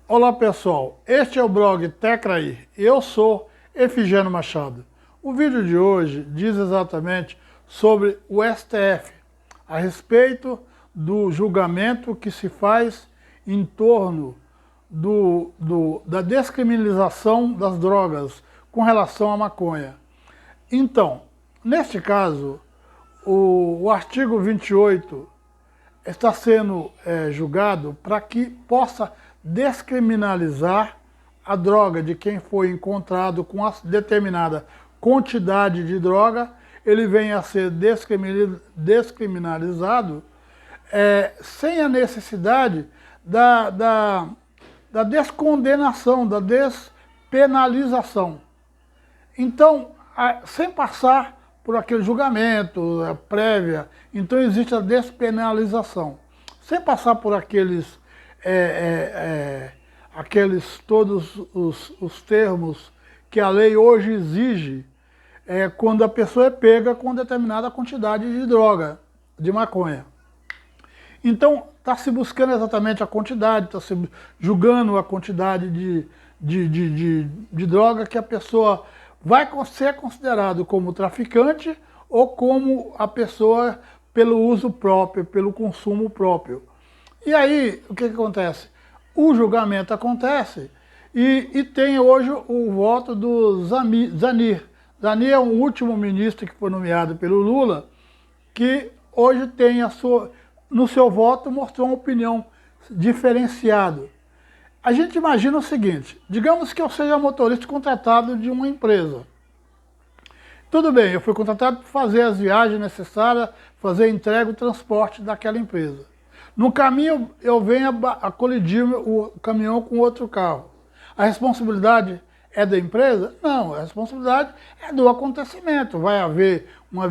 Olá pessoal, este é o blog Tecraí, eu sou Efigênio Machado. O vídeo de hoje diz exatamente sobre o STF, a respeito do julgamento que se faz em torno da descriminalização das drogas com relação à maconha. Então, neste caso, o artigo 28 está sendo julgado para que possa descriminalizar a droga de quem foi encontrado com a determinada quantidade de droga, ele venha a ser descriminalizado sem a necessidade da descondenação, da despenalização. Então, sem passar por aquele julgamento prévia, então existe a despenalização. Sem passar por aqueles todos os termos que a lei hoje exige quando a pessoa é pega com determinada quantidade de droga, de maconha. Então, está se buscando exatamente a quantidade, está se julgando a quantidade de droga que a pessoa vai ser considerado como traficante ou como a pessoa pelo uso próprio, pelo consumo próprio. E aí, o que acontece? O julgamento acontece e tem hoje o voto do Zanir. Zanir é o último ministro que foi nomeado pelo Lula, que hoje tem no seu voto mostrou uma opinião diferenciada. A gente imagina o seguinte, digamos que eu seja motorista contratado de uma empresa. Tudo bem, eu fui contratado para fazer as viagens necessárias, fazer a entrega e o transporte daquela empresa. No caminho eu venho a colidir o caminhão com outro carro. A responsabilidade é da empresa? Não, a responsabilidade é do acontecimento. Vai haver uma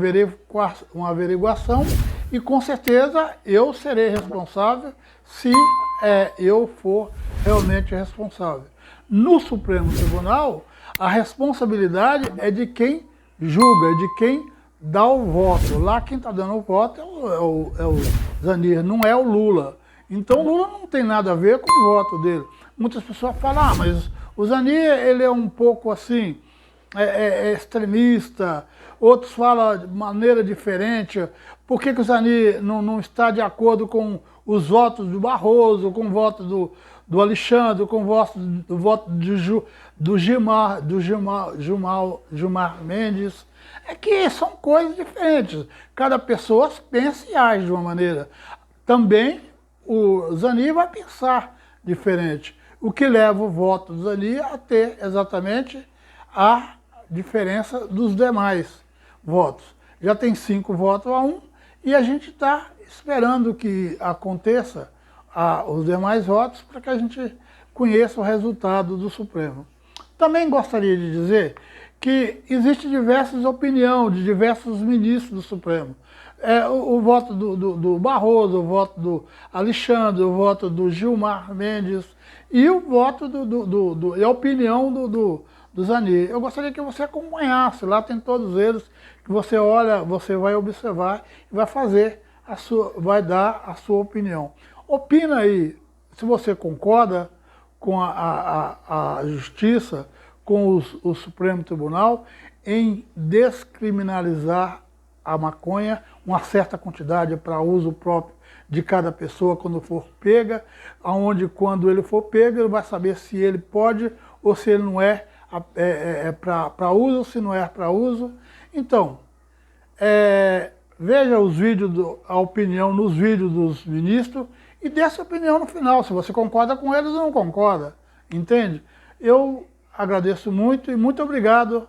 averiguação e com certeza eu serei responsável se eu for realmente responsável. No Supremo Tribunal, a responsabilidade é de quem julga, é de quem dá o voto. Lá quem está dando o voto é o Zanir, não é o Lula. Então o Lula não tem nada a ver com o voto dele. Muitas pessoas falam, mas o Zanir ele é um pouco assim, extremista, outros falam de maneira diferente. Por que o Zanir não está de acordo com os votos do Barroso, com o voto do Alexandre, com o voto do Gilmar Mendes? É que são coisas diferentes. Cada pessoa pensa e age de uma maneira. Também o Zanir vai pensar diferente. O que leva o voto do Zanir a ter exatamente a diferença dos demais votos. Já tem 5 votos a 1 e a gente está esperando que aconteça os demais votos para que a gente conheça o resultado do Supremo. Também gostaria de dizer que existem diversas opiniões de diversos ministros do Supremo. O voto do Barroso, o voto do Alexandre, o voto do Gilmar Mendes e o voto e a opinião do Zanir. Eu gostaria que você acompanhasse, lá tem todos eles, que você olha, você vai observar e vai dar a sua opinião. Opina aí se você concorda com a Justiça, com o Supremo Tribunal, em descriminalizar a maconha, uma certa quantidade para uso próprio de cada pessoa quando for pega, onde quando ele for pego, ele vai saber se ele pode ou se ele não é para uso, ou se não é para uso. Então, veja os vídeos, a opinião nos vídeos dos ministros e dê sua opinião no final, se você concorda com eles ou não concorda, entende? Eu agradeço muito e muito obrigado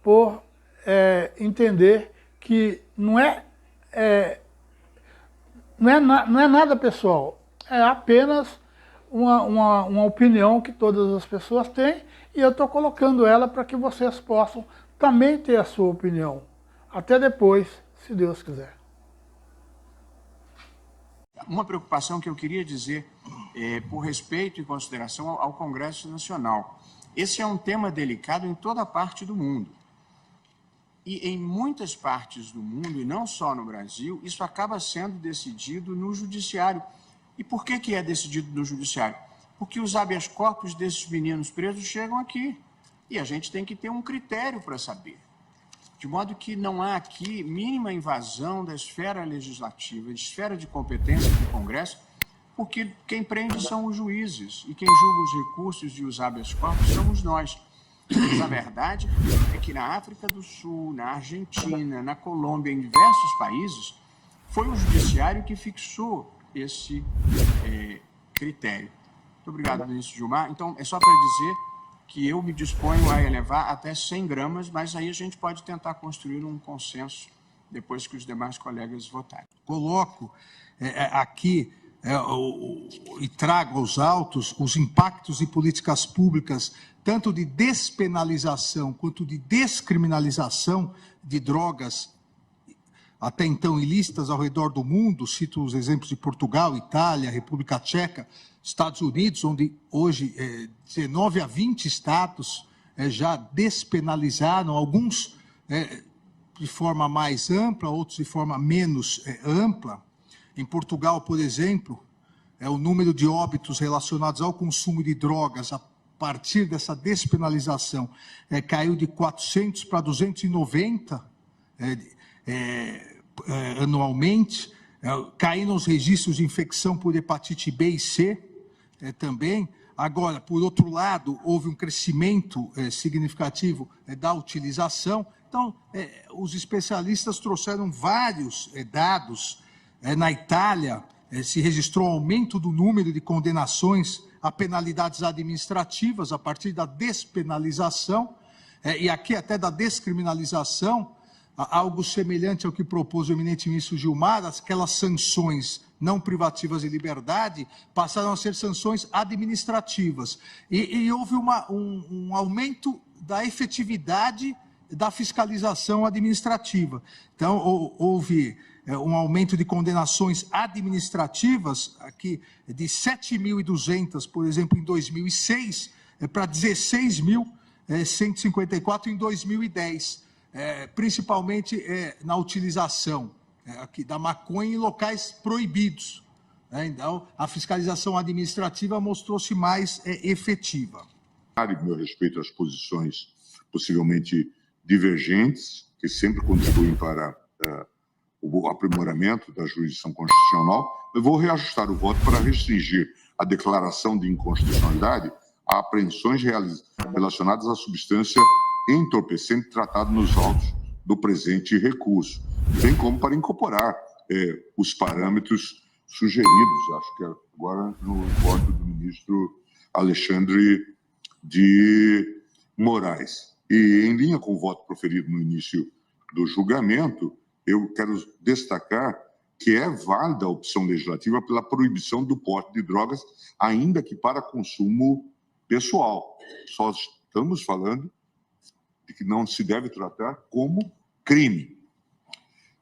por entender que não é nada pessoal, é apenas uma opinião que todas as pessoas têm e eu estou colocando ela para que vocês possam também ter a sua opinião. Até depois, se Deus quiser. Uma preocupação que eu queria dizer por respeito e consideração ao Congresso Nacional. Esse é um tema delicado em toda parte do mundo. E em muitas partes do mundo, e não só no Brasil, isso acaba sendo decidido no judiciário. E por que é decidido no judiciário? porque os habeas corpus desses meninos presos chegam aqui. E a gente tem que ter um critério para saber. De modo que não há aqui mínima invasão da esfera legislativa, de esfera de competência do Congresso, porque quem prende são os juízes e quem julga os recursos de os habeas corpus somos nós. Mas a verdade é que na África do Sul, na Argentina, na Colômbia, em diversos países, foi o judiciário que fixou esse critério. Muito obrigado, ministro Gilmar. Então, é só para dizer que eu me disponho a elevar até 100 gramas, mas aí a gente pode tentar construir um consenso depois que os demais colegas votarem. Coloco aqui e trago aos autos os impactos de políticas públicas, tanto de despenalização quanto de descriminalização de drogas até então ilícitas ao redor do mundo. Cito os exemplos de Portugal, Itália, República Tcheca, Estados Unidos, onde hoje 19 a 20 estados já despenalizaram, alguns de forma mais ampla, outros de forma menos ampla. Em Portugal, por exemplo, o número de óbitos relacionados ao consumo de drogas a partir dessa despenalização caiu de 400 para 290 anualmente. Caíram os registros de infecção por hepatite B e C também. Agora, por outro lado, houve um crescimento significativo da utilização. Então, os especialistas trouxeram vários dados. Na Itália, se registrou aumento do número de condenações a penalidades administrativas a partir da despenalização, e aqui até da descriminalização, algo semelhante ao que propôs o eminente ministro Gilmar. Aquelas sanções não privativas de liberdade passaram a ser sanções administrativas. E houve um aumento da efetividade da fiscalização administrativa. Então, houve um aumento de condenações administrativas, aqui de 7.200, por exemplo, em 2006, para 16.154 em 2010, principalmente na utilização aqui da maconha em locais proibidos. Então, a fiscalização administrativa mostrou-se mais efetiva. Meu respeito às posições possivelmente divergentes, que sempre contribuem para o aprimoramento da jurisdição constitucional, eu vou reajustar o voto para restringir a declaração de inconstitucionalidade a apreensões relacionadas à substância entorpecente tratada nos autos do presente recurso, bem como para incorporar os parâmetros sugeridos, acho que agora no voto do ministro Alexandre de Moraes. E em linha com o voto proferido no início do julgamento, eu quero destacar que é válida a opção legislativa pela proibição do porte de drogas, ainda que para consumo pessoal. Só estamos falando de que não se deve tratar como crime.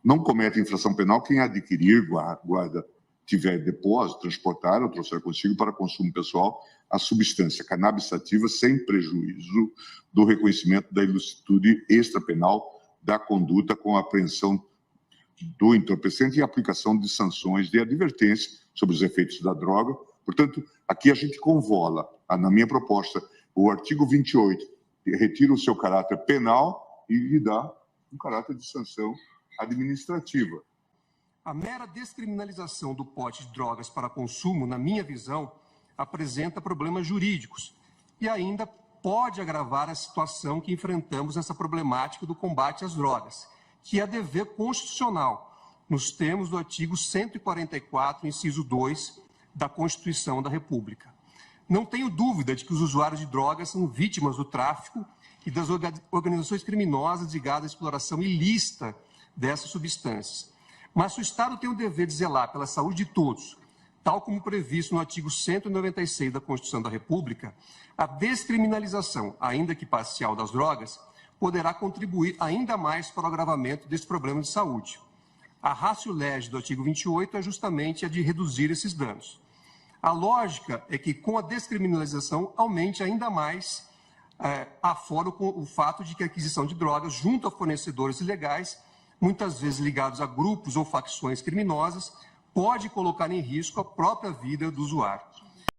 Não comete infração penal quem adquirir, guarda, tiver depósito, transportar ou trouxer consigo para consumo pessoal a substância cannabis sativa sem prejuízo do reconhecimento da ilicitude extrapenal da conduta com a apreensão do entorpecente e a aplicação de sanções de advertência sobre os efeitos da droga. Portanto, aqui a gente convola, na minha proposta, o artigo 28, que retira o seu caráter penal e lhe dá um caráter de sanção administrativa. A mera descriminalização do porte de drogas para consumo, na minha visão, apresenta problemas jurídicos e ainda pode agravar a situação que enfrentamos nessa problemática do combate às drogas, que é dever constitucional, nos termos do artigo 144, inciso 2, da Constituição da República. Não tenho dúvida de que os usuários de drogas são vítimas do tráfico e das organizações criminosas ligadas à exploração ilícita dessas substâncias. Mas o Estado tem o dever de zelar pela saúde de todos, tal como previsto no artigo 196 da Constituição da República. A descriminalização, ainda que parcial, das drogas poderá contribuir ainda mais para o agravamento desse problema de saúde. A ratio legis do artigo 28 é justamente a de reduzir esses danos. A lógica é que, com a descriminalização, aumente ainda mais afora o fato de que a aquisição de drogas junto a fornecedores ilegais, muitas vezes ligados a grupos ou facções criminosas, pode colocar em risco a própria vida do usuário.